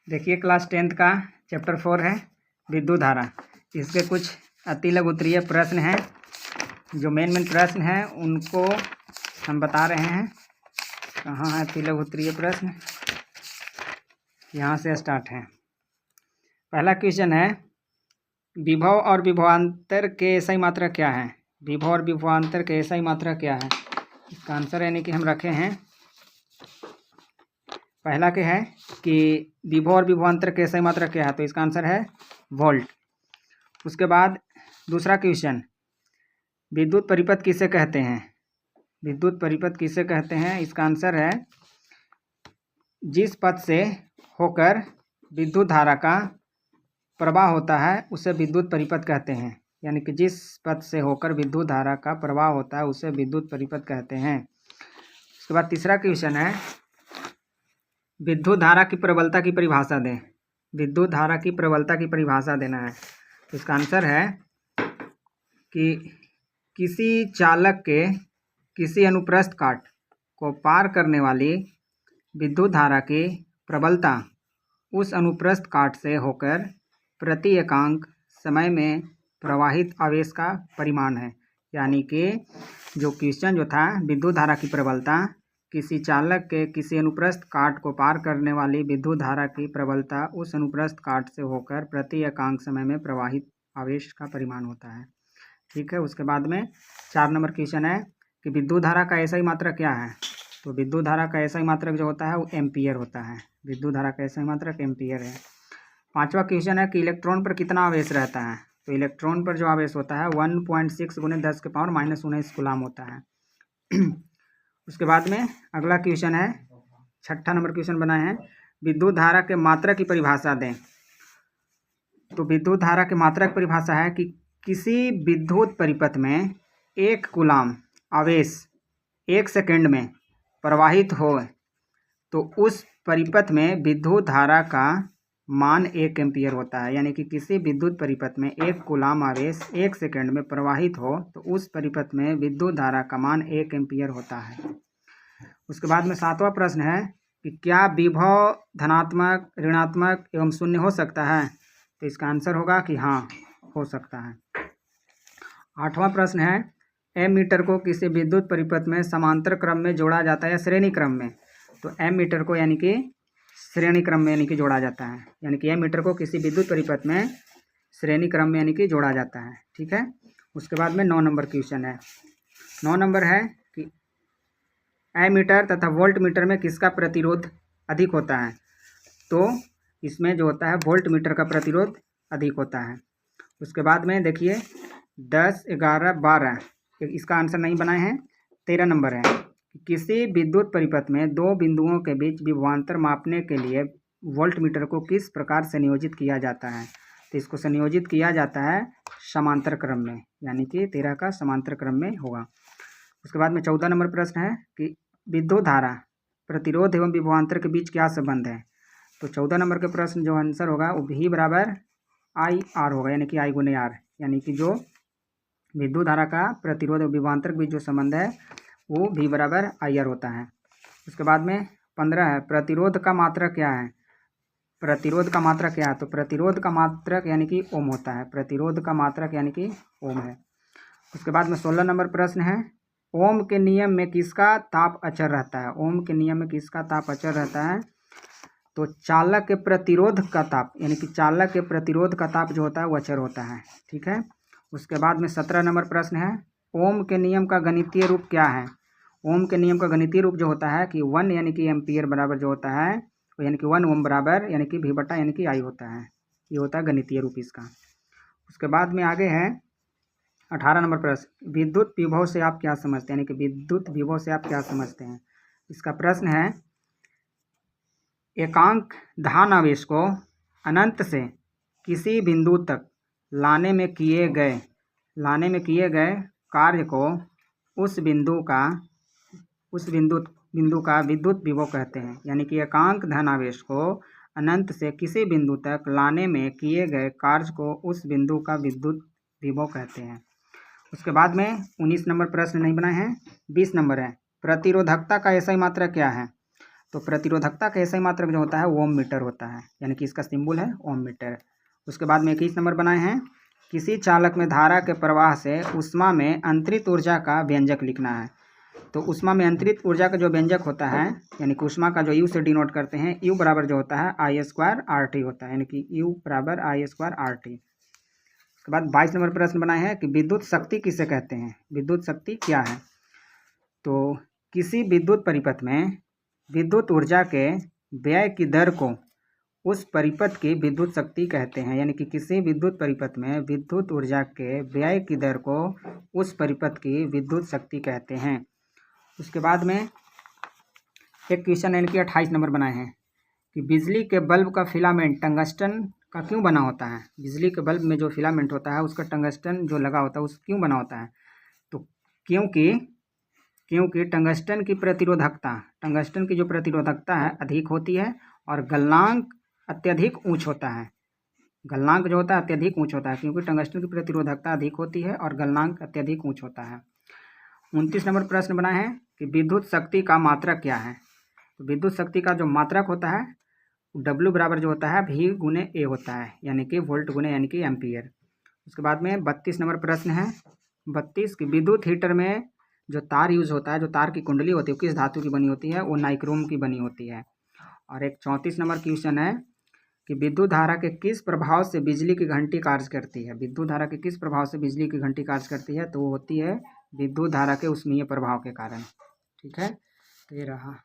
देखिए class 10th का chapter 4 है विद्युत धारा। इसके कुछ अति लघु उत्तरीय प्रश्न हैं। जो मेन प्रश्न हैं उनको हम बता रहे हैं। कहाँ है अति लघु उत्तरीय प्रश्न? यहाँ से स्टार्ट है। पहला क्वेश्चन है, विभव और विभवांतर के एसआई मात्रा क्या है? विभव और विभवांतर के एसआई मात्रा क्या है? इसका आंसर यानी कि हम रखे हैं। पहला क्या है कि विभव और विभवांतर के एसआई मात्रा क्या है, तो इसका आंसर है वोल्ट। उसके बाद दूसरा क्वेश्चन, विद्युत परिपथ किसे कहते हैं? विद्युत परिपथ किसे कहते हैं? इसका आंसर है जिस पथ से होकर विद्युत धारा का प्रवाह होता है उसे विद्युत परिपथ कहते हैं। यानी कि जिस पथ से होकर विद्युत धारा का प्रवाह होता है उसे विद्युत परिपथ कहते हैं। उसके बाद तीसरा क्वेश्चन है, विद्युत धारा की प्रबलता की परिभाषा दें। विद्युत धारा की प्रबलता की परिभाषा देना है। तो इसका आंसर है कि किसी चालक के किसी अनुप्रस्थ काट को पार करने वाली विद्युत धारा की प्रबलता उस अनुप्रस्थ काट से होकर प्रति एकांक समय में प्रवाहित आवेश का परिमाण है। यानी कि जो क्वेश्चन जो था, विद्युत धारा की प्रबलता किसी चालक के किसी अनुप्रस्थ काट को पार करने वाली विद्युत धारा की प्रबलता उस अनुप्रस्थ काट से होकर प्रति एकांक समय में प्रवाहित आवेश का परिमाण होता है। ठीक है। उसके बाद में 4 नंबर क्वेश्चन है कि विद्युत धारा का एसआई मात्रक क्या है? तो विद्युत धारा का एसआई मात्रक जो होता है वो एम्पियर होता है। विद्युत धारा का एसआई मात्रक एम्पियर है। 5वां क्वेश्चन है कि इलेक्ट्रॉन पर कितना आवेश रहता है? तो इलेक्ट्रॉन पर जो आवेश होता है 1.6 × 10⁻⁻19 कूलाम होता है। उसके बाद में अगला क्वेश्चन है, 6ठा नंबर क्वेश्चन बनाए हैं, विद्युत धारा के मात्रक की परिभाषा दें। तो विद्युत धारा के मात्रक परिभाषा है कि किसी विद्युत परिपथ में 1 कूलाम आवेश 1 सेकंड में प्रवाहित हो तो उस परिपथ में विद्युत धारा का मान 1 एम्पियर होता है। यानी कि किसी विद्युत परिपथ में 1 कूलाम आवेश 1 सेकंड में प्रवाहित हो तो उस परिपथ में विद्युत धारा का मान 1 एम्पियर होता है। उसके बाद में 7वां प्रश्न है कि क्या विभव धनात्मक, ऋणात्मक एवं शून्य हो सकता है? तो इसका आंसर होगा कि हाँ, हो सकता है। 8वां प्रश्न है, एमीटर को किसी विद्युत परिपथ में समांतर क्रम में जोड़ा जाता है या श्रेणी क्रम में? तो एमीटर को यानी कि श्रेणी क्रम में यानी कि जोड़ा जाता है। यानी कि एमीटर को किसी विद्युत परिपथ में श्रेणी क्रम में यानी कि जोड़ा जाता है। ठीक है। उसके बाद में 9 नंबर क्वेश्चन है। 9 नंबर है कि एमीटर तथा वोल्ट मीटर में किसका प्रतिरोध अधिक होता है? तो इसमें जो होता है वोल्ट मीटर का प्रतिरोध अधिक होता है। उसके बाद में देखिए 10, 11, 12 इसका आंसर नहीं बनाए हैं। 13 नंबर है, किसी विद्युत परिपथ में 2 बिंदुओं के बीच विभवांतर मापने के लिए वोल्ट मीटर को किस प्रकार संयोजित किया जाता है? तो इसको संयोजित किया जाता है समांतर क्रम में। यानी कि 13 का समांतर क्रम में होगा। उसके बाद में 14 नंबर प्रश्न है कि विद्युत धारा, प्रतिरोध एवं विभवांतर के बीच क्या संबंध है? तो 14 नंबर के प्रश्न जो आंसर होगा वो V = IR होगा। यानी कि I × R। यानी कि जो विद्युत धारा का प्रतिरोध और विभवांतर के बीच जो संबंध है वो V = IR होता है। उसके बाद में 15 है, प्रतिरोध का मात्रक क्या है? प्रतिरोध का मात्रक क्या है? तो प्रतिरोध का मात्रक यानी कि ओम होता है। प्रतिरोध का मात्रक यानी कि ओम है। उसके बाद में 16 नंबर प्रश्न है, ओम के नियम में किसका ताप अचर रहता है? ओम के नियम में किसका ताप अचर रहता है? तो चालक के प्रतिरोध का ताप, यानी कि चालक के प्रतिरोध का ताप जो होता है वो अचर होता है। ठीक है। उसके बाद में 17 नंबर प्रश्न है, ओम के नियम का गणितीय रूप क्या है? ओम के नियम का गणितीय रूप जो होता है कि 1 यानी कि एम्पियर बराबर जो होता है वो यानी कि 1 ओम बराबर यानी कि V यानी कि I होता है। ये होता है गणितीय रूप इसका। उसके बाद में आगे है 18 नंबर प्रश्न, विद्युत विभव से आप क्या समझते हैं? यानी कि विद्युत विभव से आप क्या समझते हैं? इसका प्रश्न है, एकांक धन आवेश को अनंत से किसी बिंदु तक लाने में किए गए कार्य को उस बिंदु का विद्युत विभव कहते हैं। यानी कि एकांक धन आवेश को अनंत से किसी बिंदु तक लाने में किए गए कार्य को उस बिंदु का विद्युत विभव कहते हैं। उसके बाद में 19 नंबर प्रश्न नहीं बनाए हैं। 20 नंबर है, प्रतिरोधकता का एसआई मात्रक क्या है? तो प्रतिरोधकता का एसआई मात्रक जो होता है वो ओम मीटर होता है, यानी कि इसका सिंबल है ओम मीटर। उसके बाद में 21 नंबर बनाए हैं, किसी चालक में धारा के प्रवाह से ऊष्मा में अंतरित ऊर्जा का व्यंजक लिखना है। तो ऊष्मा में अंतरित ऊर्जा का जो व्यंजक होता है, यानी कि ऊष्मा का जो यू से डिनोट करते हैं, यू बराबर जो होता है I² होता है, यानी कि यू बराबर I²RT। उसके बाद 22 नंबर प्रश्न बनाए हैं कि विद्युत शक्ति किसे कहते हैं, विद्युत शक्ति क्या है। तो किसी विद्युत परिपथ में विद्युत ऊर्जा के व्यय की दर को उस परिपथ की विद्युत शक्ति कहते हैं, यानी कि किसी विद्युत परिपथ में विद्युत ऊर्जा के व्यय की दर को उस परिपथ की विद्युत शक्ति कहते हैं। उसके बाद में एक क्वेश्चन यानी कि 28 नंबर बनाए हैं कि बिजली के बल्ब का फिलामेंट टंगस्टन का क्यों बना होता है। बिजली के बल्ब में जो फिलामेंट होता है उसका टंगस्टन जो लगा होता है उस क्यों बना होता है। तो क्योंकि टंगस्टन की जो प्रतिरोधकता है अधिक होती है और गलनांक अत्यधिक ऊंच होता है। गलनांक जो होता है अत्यधिक ऊंच होता है, क्योंकि टंगस्टन की प्रतिरोधकता अधिक होती है और गलनांक अत्यधिक ऊंच होता है। 29 नंबर प्रश्न बना है कि विद्युत शक्ति का मात्रक क्या है। तो विद्युत शक्ति का जो मात्रक होता है W बराबर जो होता है V गुने A होता है, यानी कि वोल्ट गुने यानी कि एम्पियर। उसके बाद में 32 नंबर प्रश्न है 32 कि विद्युत हीटर में जो तार यूज होता है, जो तार की कुंडली होती है, किस धातु की बनी होती है, वो नाइक्रोम की बनी होती है। और एक 34 नंबर क्वेश्चन है कि विद्युत धारा के किस प्रभाव से बिजली की घंटी कार्य करती है। विद्युत धारा के किस प्रभाव से बिजली की घंटी कार्य करती है, तो वो होती है विद्युत धारा के ऊष्मीय प्रभाव के कारण। ठीक है, तो ये रहा।